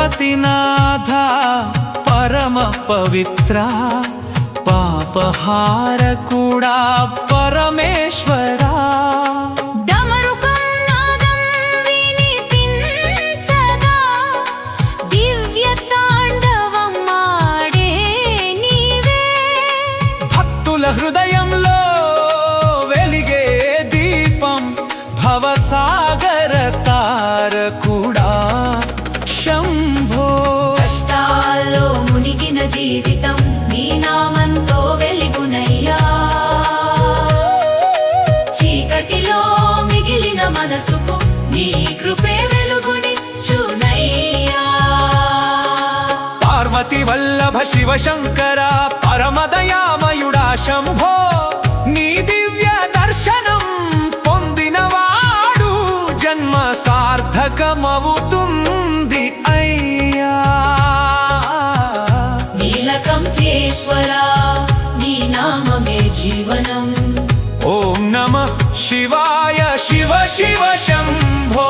పశుపతినాథ పరమ పవిత్ర పాపహారకుడా పరమేశ్వరా హృదయంలో వెలిగే దీపం భవసాగర తారకుడా శంభో కష్టాల్లో మునిగిన జీవితం నీ నామంతో వెలుగునయ్యా చీకటిలో మిగిలిన మనసుకు నీ కృపే వెలుగునిచ్చునయ్యా పార్వతి వల్లభ శివ శంకర పరమదయామయుడా శంభో నీ దివ్య దర్శనం పొందినవాడు జన్మ సార్థకమవుతుంది అయ్యా నీలకంఠేశ్వరా నీ నామమే జీవనం ఓం నమః శివాయ శివ శివ శంభో